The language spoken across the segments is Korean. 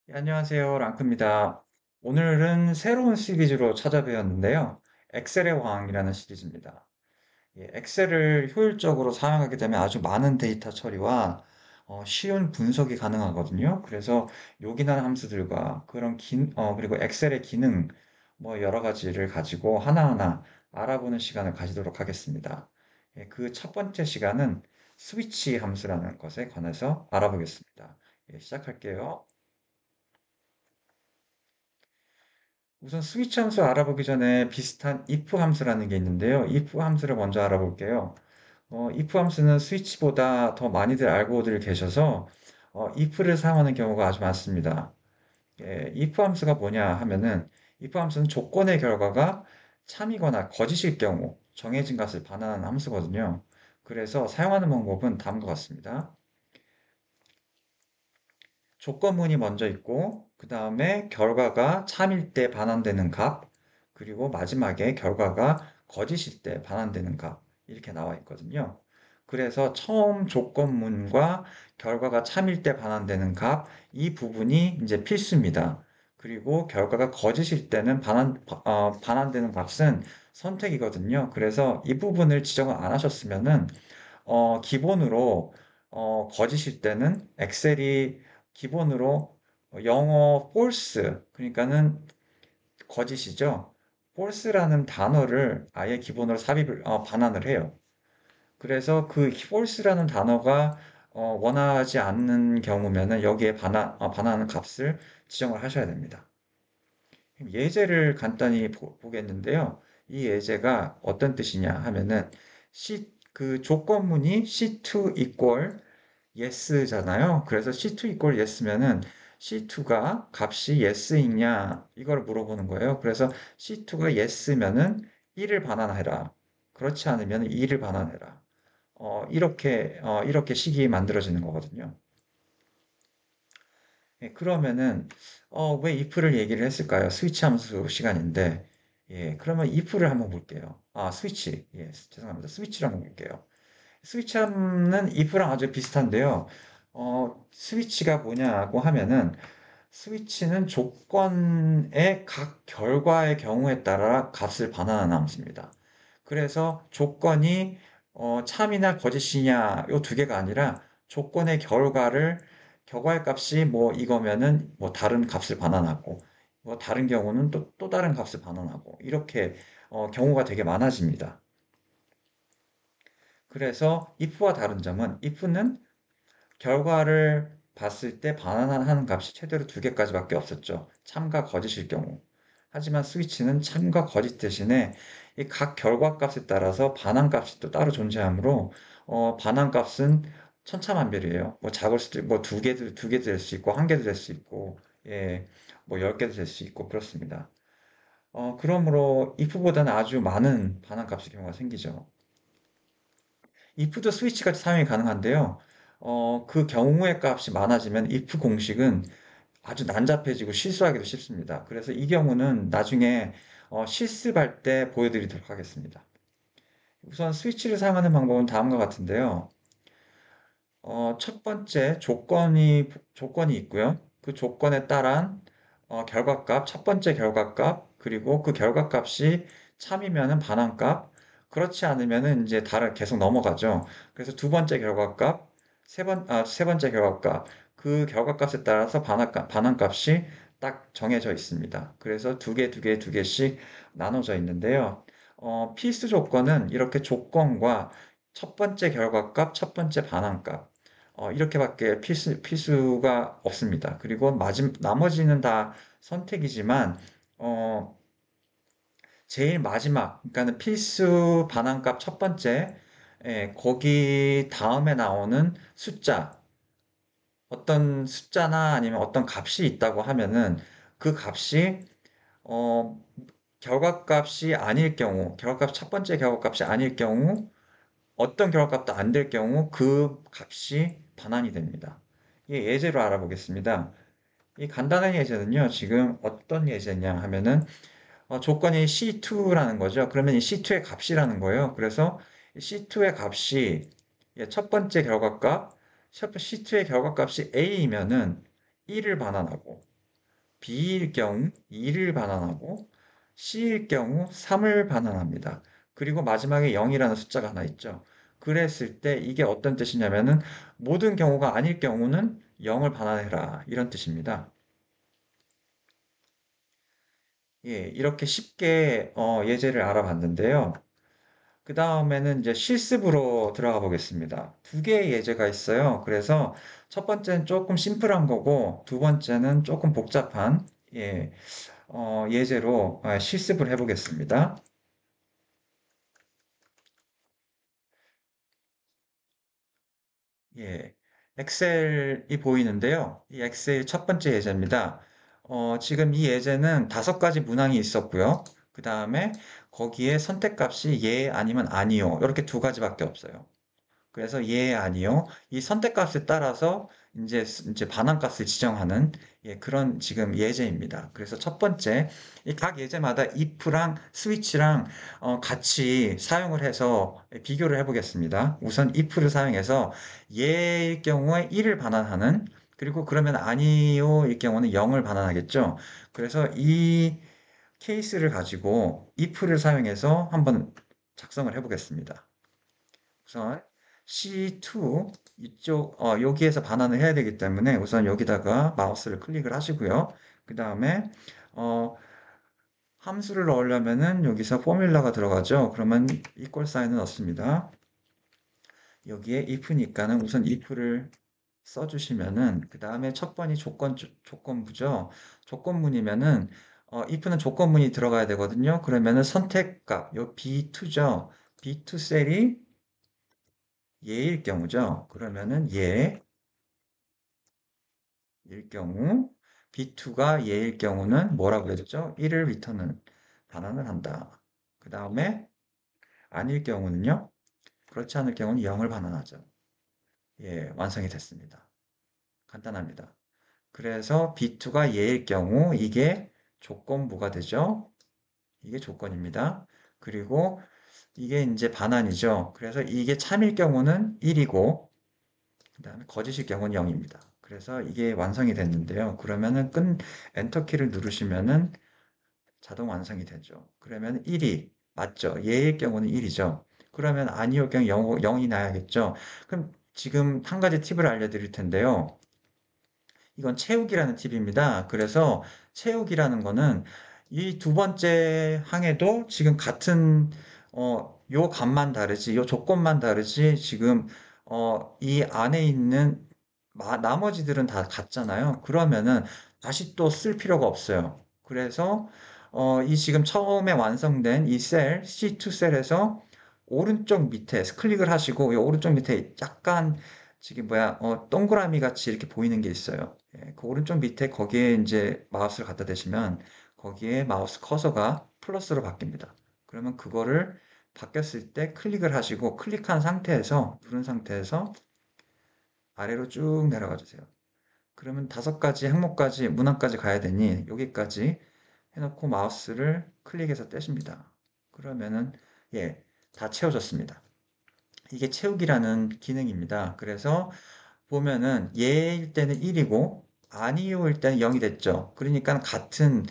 네, 안녕하세요. 랑크입니다. 오늘은 새로운 시리즈로 찾아뵈었는데요. 엑셀의 왕이라는 시리즈입니다. 엑셀을 효율적으로 사용하게 되면 아주 많은 데이터 처리와 쉬운 분석이 가능하거든요. 그래서 요긴한 함수들과 그리고 엑셀의 기능, 뭐 여러 가지를 가지고 하나하나 알아보는 시간을 가지도록 하겠습니다. 그 첫 번째 시간은 스위치 함수라는 것에 관해서 알아보겠습니다. 시작할게요. 우선 스위치 함수 알아보기 전에 비슷한 if 함수라는 게 있는데요. if 함수를 먼저 알아볼게요. if 함수는 스위치보다 더 많이들 알고들 계셔서 if를 사용하는 경우가 아주 많습니다. if 함수가 뭐냐 하면은 if 함수는 조건의 결과가 참이거나 거짓일 경우 정해진 값을 반환하는 함수거든요. 그래서 사용하는 방법은 다음과 같습니다. 조건문이 먼저 있고, 그 다음에 결과가 참일 때 반환되는 값, 그리고 마지막에 결과가 거짓일 때 반환되는 값, 이렇게 나와 있거든요. 그래서 처음 조건문과 결과가 참일 때 반환되는 값, 이 부분이 이제 필수입니다. 그리고 결과가 거짓일 때는 반환되는 값은 선택이거든요. 그래서 이 부분을 지정을 안 하셨으면은 기본으로 거짓일 때는 엑셀이 기본으로 영어 false 그러니까는 거짓이죠. false라는 단어를 아예 기본으로 반환을 해요. 그래서 그 false라는 단어가 원하지 않는 경우면은 여기에 반환하는 값을 지정을 하셔야 됩니다. 예제를 간단히 보겠는데요. 이 예제가 어떤 뜻이냐 하면은 그 조건문이 C2 equal yes잖아요. 그래서 C2 equal yes면은 C2가 값이 yes이냐 이걸 물어보는 거예요. 그래서 C2가 yes면은 1을 반환해라. 그렇지 않으면 2를 반환해라. 이렇게 식이 만들어지는 거거든요. 그러면은 왜 if를 얘기를 했을까요? 스위치 함수 시간인데, 그러면 if를 한번 볼게요. 스위치. 죄송합니다. 스위치를 한번 볼게요. 스위치함은 if랑 아주 비슷한데요. 스위치가 뭐냐고 하면은 스위치는 조건의 각 결과의 경우에 따라 값을 반환하는 함수입니다. 그래서 조건이 참이나 거짓이냐 요 두 개가 아니라 조건의 결과의 값이 뭐 이거면은 뭐 다른 값을 반환하고 뭐 다른 경우는 또 다른 값을 반환하고 이렇게 경우가 되게 많아집니다. 그래서 if와 다른 점은 if는 결과를 봤을 때 반환하는 값이 최대로 두 개까지밖에 없었죠. 참과 거짓일 경우. 하지만 스위치는 참과 거짓 대신에 이 각 결과 값에 따라서 반환 값이 또 따로 존재하므로 반환 값은 천차만별이에요. 뭐 작을 수도 뭐 두 개도 될 수 있고 한 개도 될 수 있고 뭐 10개도 될 수 있고 그렇습니다. 그러므로 if보다는 아주 많은 반환 값의 경우가 생기죠. if도 스위치같이 사용이 가능한데요. 그 경우의 값이 많아지면 if 공식은 아주 난잡해지고 실수하기도 쉽습니다. 그래서 이 경우는 나중에 실습할 때 보여드리도록 하겠습니다. 우선 스위치를 사용하는 방법은 다음과 같은데요. 첫 번째 조건이 있고요. 그 조건에 따른 결과값, 첫 번째 결과값, 그리고 그 결과값이 참이면은 반환값, 그렇지 않으면은 이제 다른 계속 넘어가죠. 그래서 두 번째 결과값, 세 번째 결과값, 그 결과값에 따라서 반환값이 딱 정해져 있습니다. 그래서 두 개씩 나눠져 있는데요. 필수 조건은 이렇게 조건과 첫 번째 결과값, 첫 번째 반환값, 이렇게밖에 필수가 없습니다. 그리고 나머지는 다 선택이지만, 어, 제일 마지막, 그러니까는 필수 반환값 첫 번째, 거기 다음에 나오는 어떤 숫자나 아니면 어떤 값이 있다고 하면은 그 값이, 어, 결과값 첫 번째 결과값이 아닐 경우, 어떤 결과값도 안 될 경우 그 값이 반환이 됩니다. 이 예제로 알아보겠습니다. 이 간단한 예제는요, 지금 어떤 예제냐 하면은, 조건이 C2라는 거죠. 그러면 이 C2의 값이라는 거예요. 그래서 C2의 값이, 첫 번째 C2의 결과값이 A이면은 1을 반환하고, B일 경우 2를 반환하고 C일 경우 3을 반환합니다. 그리고 마지막에 0이라는 숫자가 하나 있죠. 그랬을 때 이게 어떤 뜻이냐면은 모든 경우가 아닐 경우는 0을 반환해라 이런 뜻입니다. 예, 이렇게 쉽게 예제를 알아봤는데요. 그 다음에는 이제 실습으로 들어가 보겠습니다. 두 개의 예제가 있어요. 그래서 첫 번째는 조금 심플한 거고, 두 번째는 조금 복잡한, 예, 예제로 실습을 해보겠습니다. 예, 엑셀이 보이는데요. 이 엑셀 첫 번째 예제입니다. 지금 이 예제는 다섯 가지 문항이 있었고요. 그 다음에 거기에 선택값이 예, 아니면 아니요. 이렇게 두 가지밖에 없어요. 그래서 예, 아니요. 이 선택값에 따라서 이제 반환값을 지정하는 그런 지금 예제입니다. 그래서 첫 번째, 이 각 예제마다 if랑 switch랑 같이 사용을 해서 비교를 해보겠습니다. 우선 if를 사용해서 예일 경우에 1을 반환하는 그리고 그러면 아니요일 경우는 0을 반환하겠죠. 그래서 이 케이스를 가지고 if를 사용해서 한번 작성을 해보겠습니다. 우선 C2 이쪽 여기에서 반환을 해야 되기 때문에 우선 여기다가 마우스를 클릭을 하시고요. 그 다음에 어, 함수를 넣으려면은 여기서 포뮬러가 들어가죠. 그러면 이퀄 사인을 넣습니다. 여기에 if니까는 우선 if를 써주시면은 그 다음에 첫 번이 조건부죠. 조건문이면은 if는 조건문이 들어가야 되거든요. 그러면은 선택값 요 B2죠. B2 셀이 예일 경우죠. 그러면은 예일 경우 B2가 예일 경우는 뭐라고 해야 되죠? 1을 리턴은 반환을 한다. 그 다음에 아닐 경우는요? 그렇지 않을 경우는 0을 반환하죠. 예, 완성이 됐습니다. 간단합니다. 그래서 B2가 예일 경우 이게 조건부가 되죠. 이게 조건입니다. 그리고 이게 이제 반환이죠. 그래서 이게 참일 경우는 1이고 그 다음에 거짓일 경우는 0입니다. 그래서 이게 완성이 됐는데요. 그러면은 엔터 키를 누르시면은 자동 완성이 되죠. 그러면 1이 맞죠? 예의 경우는 1이죠. 그러면 아니올 경우 0, 이 나야겠죠. 그럼 지금 한 가지 팁을 알려드릴 텐데요. 이건 채우기라는 팁입니다. 그래서 채우기라는 거는 이 두 번째 항에도 지금 같은 요 값만 다르지, 요 조건만 다르지, 지금 이 안에 있는 나머지들은 다 같잖아요. 그러면은 다시 또 쓸 필요가 없어요. 그래서 이 지금 처음에 완성된 이 셀, C2 셀에서 오른쪽 밑에 클릭을 하시고 이 오른쪽 밑에 약간 지금 뭐야 동그라미 같이 이렇게 보이는 게 있어요. 예, 그 오른쪽 밑에 거기에 이제 마우스를 갖다 대시면 거기에 마우스 커서가 플러스로 바뀝니다. 그러면 그거를 바뀌었을 때 클릭을 하시고 클릭한 상태에서 누른 상태에서 아래로 쭉 내려가 주세요. 그러면 다섯 가지 항목까지 문항까지 가야 되니 여기까지 해놓고 마우스를 클릭해서 떼십니다. 그러면은 예, 다 채워졌습니다. 이게 채우기라는 기능입니다. 그래서 보면은 예일 때는 1이고 아니요일 때는 0이 됐죠. 그러니까 같은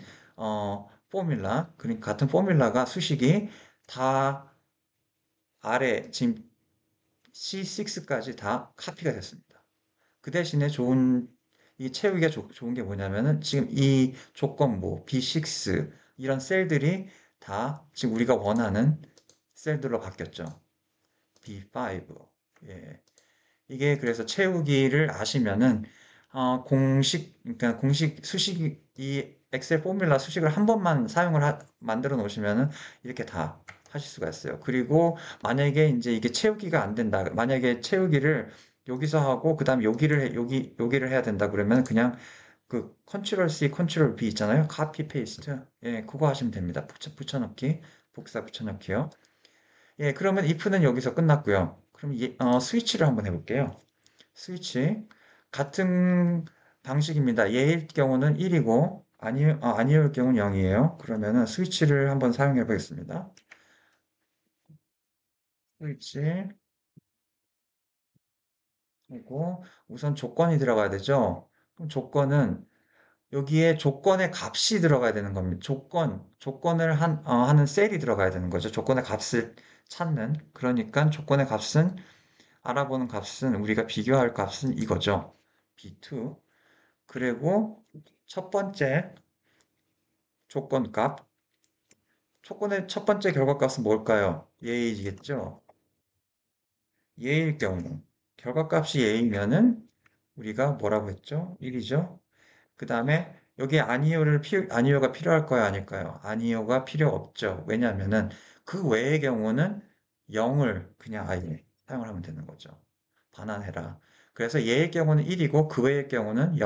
포뮬라, 그러니까 같은 포뮬라가 수식이 다 아래 지금 C6까지 다 카피가 됐습니다. 그 대신에 이 채우기가 좋은 게 뭐냐면은 지금 이 조건부 B6 이런 셀들이 다 지금 우리가 원하는 셀들로 바뀌었죠. B5. 예. 이게 그래서 채우기를 아시면은 그러니까 공식 수식 이 엑셀 포뮬라 수식을 한 번만 만들어 놓으시면은 이렇게 다 하실 수가 있어요. 그리고 만약에 이제 이게 채우기가 안 된다. 만약에 채우기를 여기서 하고 그다음 여기를 해야 된다 그러면 그냥 그 컨트롤 C, 컨트롤 V 있잖아요. 카피 페이스트. 예, 그거 하시면 됩니다. 붙여넣기, 복사 붙여넣기요. 예, 그러면 if는 여기서 끝났고요. 그럼 스위치를 한번 해볼게요. 스위치 같은 방식입니다. 예일 경우는 1이고 아니올 경우는 0이에요. 그러면은 스위치를 한번 사용해 보겠습니다. 스위치 그리고 우선 조건이 들어가야 되죠. 그럼 조건은 여기에 조건의 값이 들어가야 되는 겁니다. 조건을 하는 셀이 들어가야 되는 거죠. 조건의 값을 찾는. 그러니까 조건의 값은, 알아보는 값은, 우리가 비교할 값은 이거죠. B2. 그리고 첫 번째 조건 값. 조건의 첫 번째 결과값은 뭘까요? 얘이겠죠? 얘일 경우. 결과값이 얘이면은 우리가 뭐라고 했죠? 1이죠? 그 다음에 여기에 아니오가 필요할 거야, 아닐까요? 아니오가 필요 없죠. 왜냐하면은 그 외의 경우는 0을 그냥 아예 사용을 하면 되는 거죠. 반환해라. 그래서 얘의 경우는 1이고 그 외의 경우는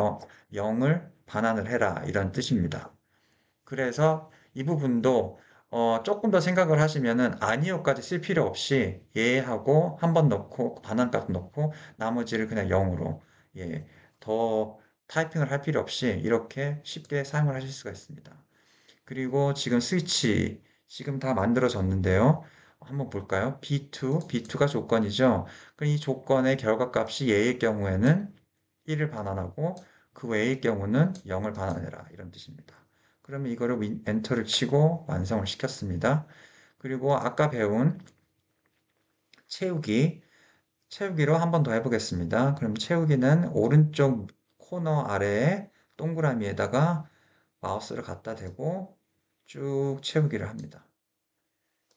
0을 반환을 해라. 이런 뜻입니다. 그래서 이 부분도 조금 더 생각을 하시면은 아니오까지 쓸 필요 없이 얘하고 한 번 넣고 반환값 넣고 나머지를 그냥 0으로 예, 더 타이핑을 할 필요 없이 이렇게 쉽게 사용을 하실 수가 있습니다. 그리고 지금 스위치 지금 다 만들어졌는데요. 한번 볼까요? B2가 조건이죠. 그럼 이 조건의 결과값이 얘의 경우에는 1을 반환하고 그 외의 경우는 0을 반환해라 이런 뜻입니다. 그러면 이거를 엔터를 치고 완성을 시켰습니다. 그리고 아까 배운 채우기, 채우기로 한 번 더 해보겠습니다. 그럼 채우기는 오른쪽 코너 아래에 동그라미에다가 마우스를 갖다 대고 쭉 채우기를 합니다.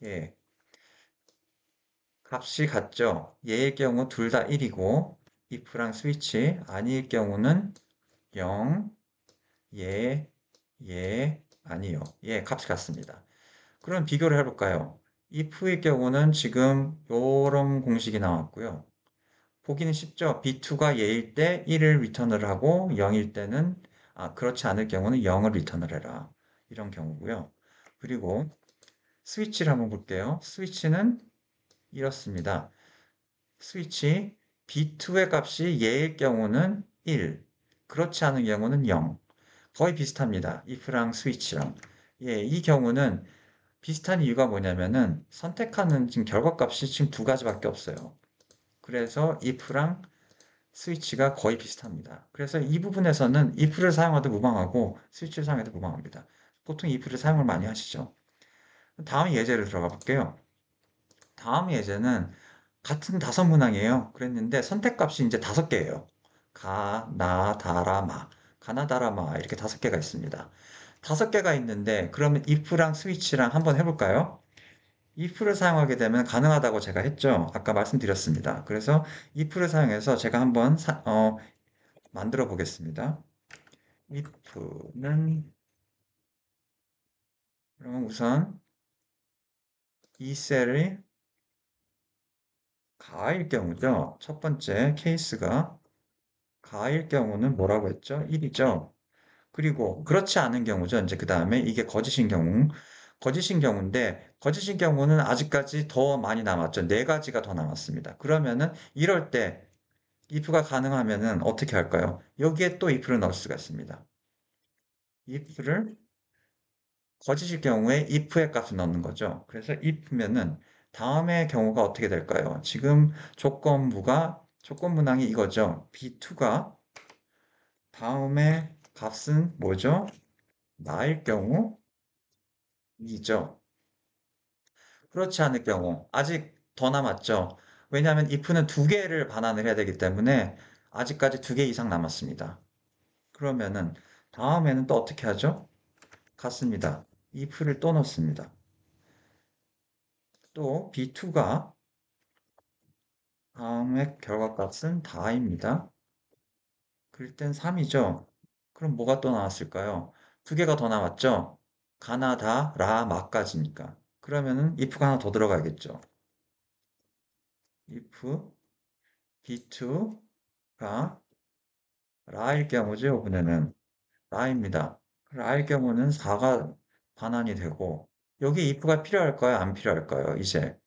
예, 값이 같죠? 얘의 경우 둘 다 1이고 if랑 스위치 아닐 경우는 0, 예, 아니요. 예, 값이 같습니다. 그럼 비교를 해볼까요? if의 경우는 지금 요런 공식이 나왔고요. 보기는 쉽죠? B2가 예일 때 1을 리턴을 하고 0일 때는, 그렇지 않을 경우는 0을 리턴을 해라. 이런 경우고요. 그리고 스위치를 한번 볼게요. 스위치는 이렇습니다. 스위치 B2의 값이 예일 경우는 1, 그렇지 않은 경우는 0. 거의 비슷합니다. if랑 스위치랑. 예, 이 경우는 비슷한 이유가 뭐냐면은 선택하는 지금 결과값이 지금 두 가지밖에 없어요. 그래서 if랑 스위치가 거의 비슷합니다. 그래서 이 부분에서는 if를 사용해도 무방하고 스위치를 사용해도 무방합니다. 보통 if를 사용을 많이 하시죠. 다음 예제를 들어가 볼게요. 다음 예제는 같은 다섯 문항이에요. 그랬는데 선택값이 이제 다섯 개예요. 가나다라마, 가나다라마 이렇게 다섯 개가 있습니다. 다섯 개가 있는데 그러면 if랑 스위치랑 한번 해볼까요? if를 사용하게 되면 가능하다고 제가 했죠. 아까 말씀드렸습니다. 그래서 if를 사용해서 제가 한번 만들어 보겠습니다. if는 그러면 우선 이 셀이 가일 경우죠. 첫 번째 케이스가 가일 경우는 뭐라고 했죠? 1이죠. 그리고 그렇지 않은 경우죠. 이제 그 다음에 이게 거짓인 경우. 거짓인 경우인데 거짓인 경우는 아직까지 더 많이 남았죠. 네 가지가 더 남았습니다. 그러면은 이럴 때 if가 가능하면은 어떻게 할까요? 여기에 또 if를 넣을 수가 있습니다. if를 거짓일 경우에 if의 값을 넣는 거죠. 그래서 if면은 다음의 경우가 어떻게 될까요? 지금 조건 문항이 이거죠. B2가 다음에 값은 뭐죠? 나일 경우 이죠. 그렇지 않을 경우 아직 더 남았죠. 왜냐하면 if는 두 개를 반환을 해야 되기 때문에 아직까지 두 개 이상 남았습니다. 그러면은 다음에는 또 어떻게 하죠? 같습니다. if를 또 넣습니다. 또 B2가 다음의 결과값은 다입니다. 그럴 땐 3이죠. 그럼 뭐가 또 나왔을까요? 두 개가 더 나왔죠? 가나다, 라, 마까지니까. 그러면은 if가 하나 더 들어가야겠죠. if B2가 라일 경우죠, 이번에는. 라입니다. 라일 경우는 4가 반환이 되고, 여기 if가 필요할까요? 안 필요할까요? 이제.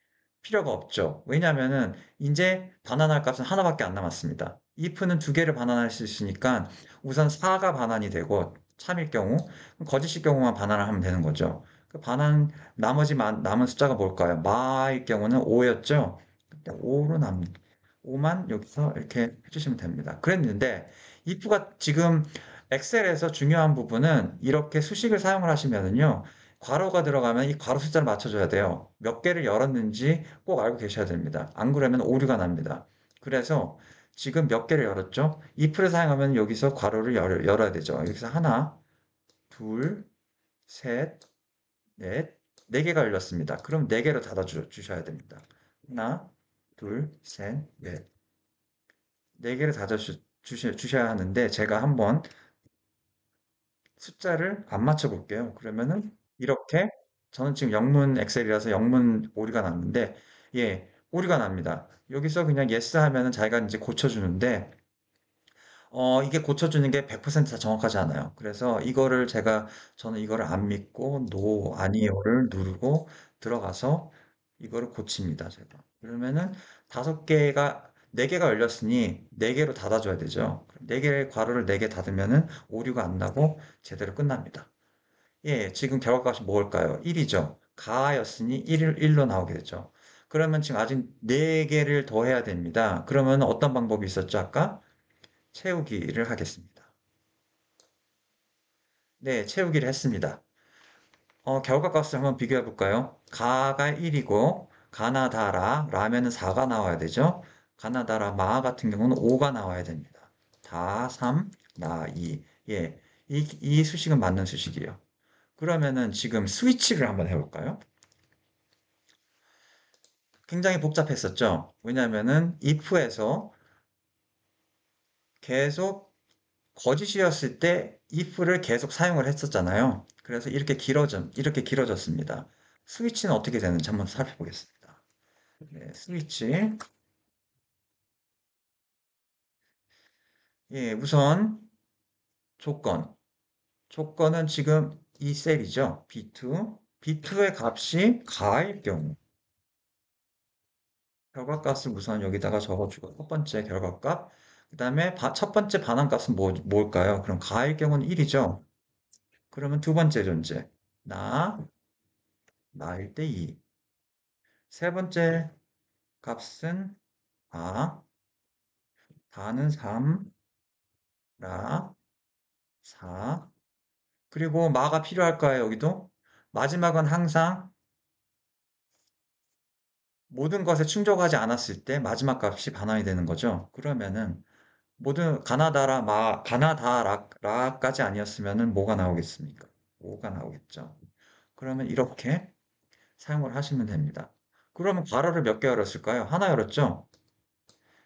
필요가 없죠. 왜냐면은, 이제 반환할 값은 하나밖에 안 남았습니다. if는 두 개를 반환할 수 있으니까, 우선 4가 반환이 되고, 참일 경우, 거짓일 경우만 반환을 하면 되는 거죠. 그 나머지 남은 숫자가 뭘까요? 마일 경우는 5였죠? 5로 5만 여기서 이렇게 해주시면 됩니다. 그랬는데, if가 지금 엑셀에서 중요한 부분은 이렇게 수식을 사용을 하시면은요, 괄호가 들어가면 이 괄호 숫자를 맞춰줘야 돼요. 몇 개를 열었는지 꼭 알고 계셔야 됩니다. 안 그러면 오류가 납니다. 그래서 지금 몇 개를 열었죠? if를 사용하면 여기서 괄호를 열어야 되죠. 여기서 하나, 둘, 셋, 넷, 네 개가 열렸습니다. 그럼 네 개로 닫아 주셔야 됩니다. 하나, 둘, 셋, 넷. 네 개를 닫아 주셔야 하는데 제가 한번 숫자를 안 맞춰 볼게요. 그러면은 이렇게 저는 지금 영문 엑셀이라서 영문 오류가 났는데 예, 오류가 납니다. 여기서 그냥 yes 하면은 자기가 이제 고쳐주는데 이게 고쳐주는 게 100%다 정확하지 않아요. 그래서 저는 이거를 안 믿고 no, 아니요를 누르고 들어가서 이거를 고칩니다. 제가. 그러면은 네 개가 열렸으니 네 개로 닫아줘야 되죠. 네 개의 괄호를 네 개 닫으면은 오류가 안 나고 제대로 끝납니다. 예, 지금 결과값이 뭘까요? 1이죠. 가였으니 1로 나오게 되죠. 그러면 지금 아직 4개를 더 해야 됩니다. 그러면 어떤 방법이 있었죠, 아까? 채우기를 하겠습니다. 네, 채우기를 했습니다. 결과값을 한번 비교해 볼까요? 가가 1이고, 가나다라, 라면은 4가 나와야 되죠? 가나다라, 마 같은 경우는 5가 나와야 됩니다. 다 3, 나 2. 예, 이 수식은 맞는 수식이에요. 그러면은 지금 스위치를 한번 해볼까요? 굉장히 복잡했었죠? 왜냐면은 if에서 계속 거짓이었을 때 if를 계속 사용을 했었잖아요. 그래서 이렇게 길어졌습니다. 스위치는 어떻게 되는지 한번 살펴보겠습니다. 네, 스위치. 예, 우선 조건. 조건은 지금 이 셀이죠. B2. B2의 값이 가일 경우. 결과값을 우선 여기다가 적어주고, 첫 번째 결과값. 그 다음에 첫 번째 반환값은 뭘까요? 그럼 가일 경우는 1이죠. 그러면 두 번째 존재. 나, 나일 때 2. 세 번째 값은 다는 3, 라, 4. 그리고 마가 필요할까요, 여기도? 마지막은 항상 모든 것에 충족하지 않았을 때 마지막 값이 반환이 되는 거죠. 그러면은 모든 가나다라까지 아니었으면은 뭐가 나오겠습니까? 5가 나오겠죠. 그러면 이렇게 사용을 하시면 됩니다. 그러면 괄호를 몇 개 열었을까요? 하나 열었죠?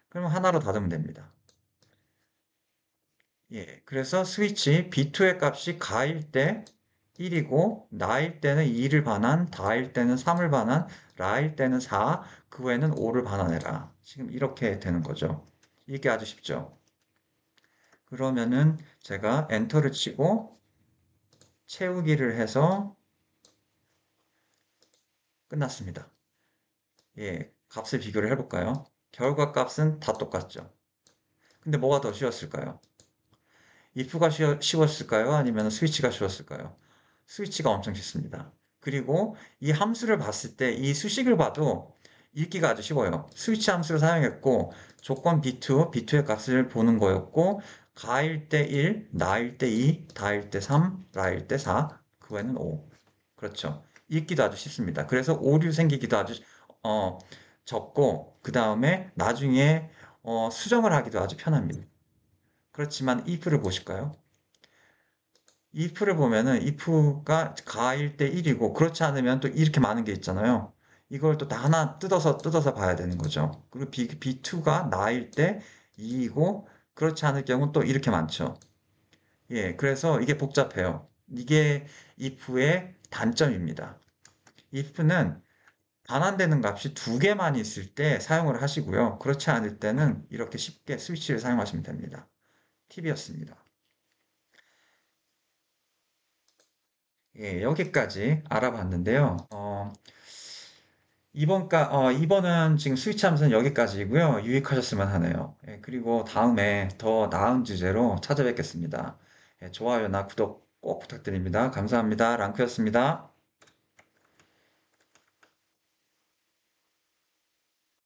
그러면 하나로 닫으면 됩니다. 예, 그래서 스위치 B2의 값이 가일 때 1이고 나일 때는 2를 반환, 다일 때는 3을 반환, 라일 때는 4, 그 외에는 5를 반환해라. 지금 이렇게 되는 거죠. 이게 아주 쉽죠. 그러면은 제가 엔터를 치고 채우기를 해서 끝났습니다. 예, 값을 비교를 해볼까요? 결과 값은 다 똑같죠. 근데 뭐가 더 쉬웠을까요? if가 쉬웠을까요? 아니면 스위치가 쉬웠을까요? 스위치가 엄청 쉽습니다. 그리고 이 함수를 봤을 때 이 수식을 봐도 읽기가 아주 쉬워요. 스위치 함수를 사용했고 조건 B2의 값을 보는 거였고 가일 때 1, 나일 때 2, 다일 때 3, 라일 때 4, 그 외에는 5. 그렇죠. 읽기도 아주 쉽습니다. 그래서 오류 생기기도 아주 어, 적고 그 다음에 나중에 수정을 하기도 아주 편합니다. 그렇지만 if를 보실까요? if를 보면은 if가 가일 때 1이고 그렇지 않으면 또 이렇게 많은 게 있잖아요. 이걸 또 다 하나 뜯어서 봐야 되는 거죠. 그리고 B2가 나일 때 2이고 그렇지 않을 경우는 또 이렇게 많죠. 예, 그래서 이게 복잡해요. 이게 if의 단점입니다. if는 반환되는 값이 두 개만 있을 때 사용을 하시고요. 그렇지 않을 때는 이렇게 쉽게 스위치를 사용하시면 됩니다. 팁이었습니다. 예, 여기까지 알아봤는데요. 이번은 지금 스위치 함수는 여기까지고요. 유익하셨으면 하네요. 예, 그리고 다음에 더 나은 주제로 찾아뵙겠습니다. 예, 좋아요나 구독 꼭 부탁드립니다. 감사합니다. 랑크였습니다.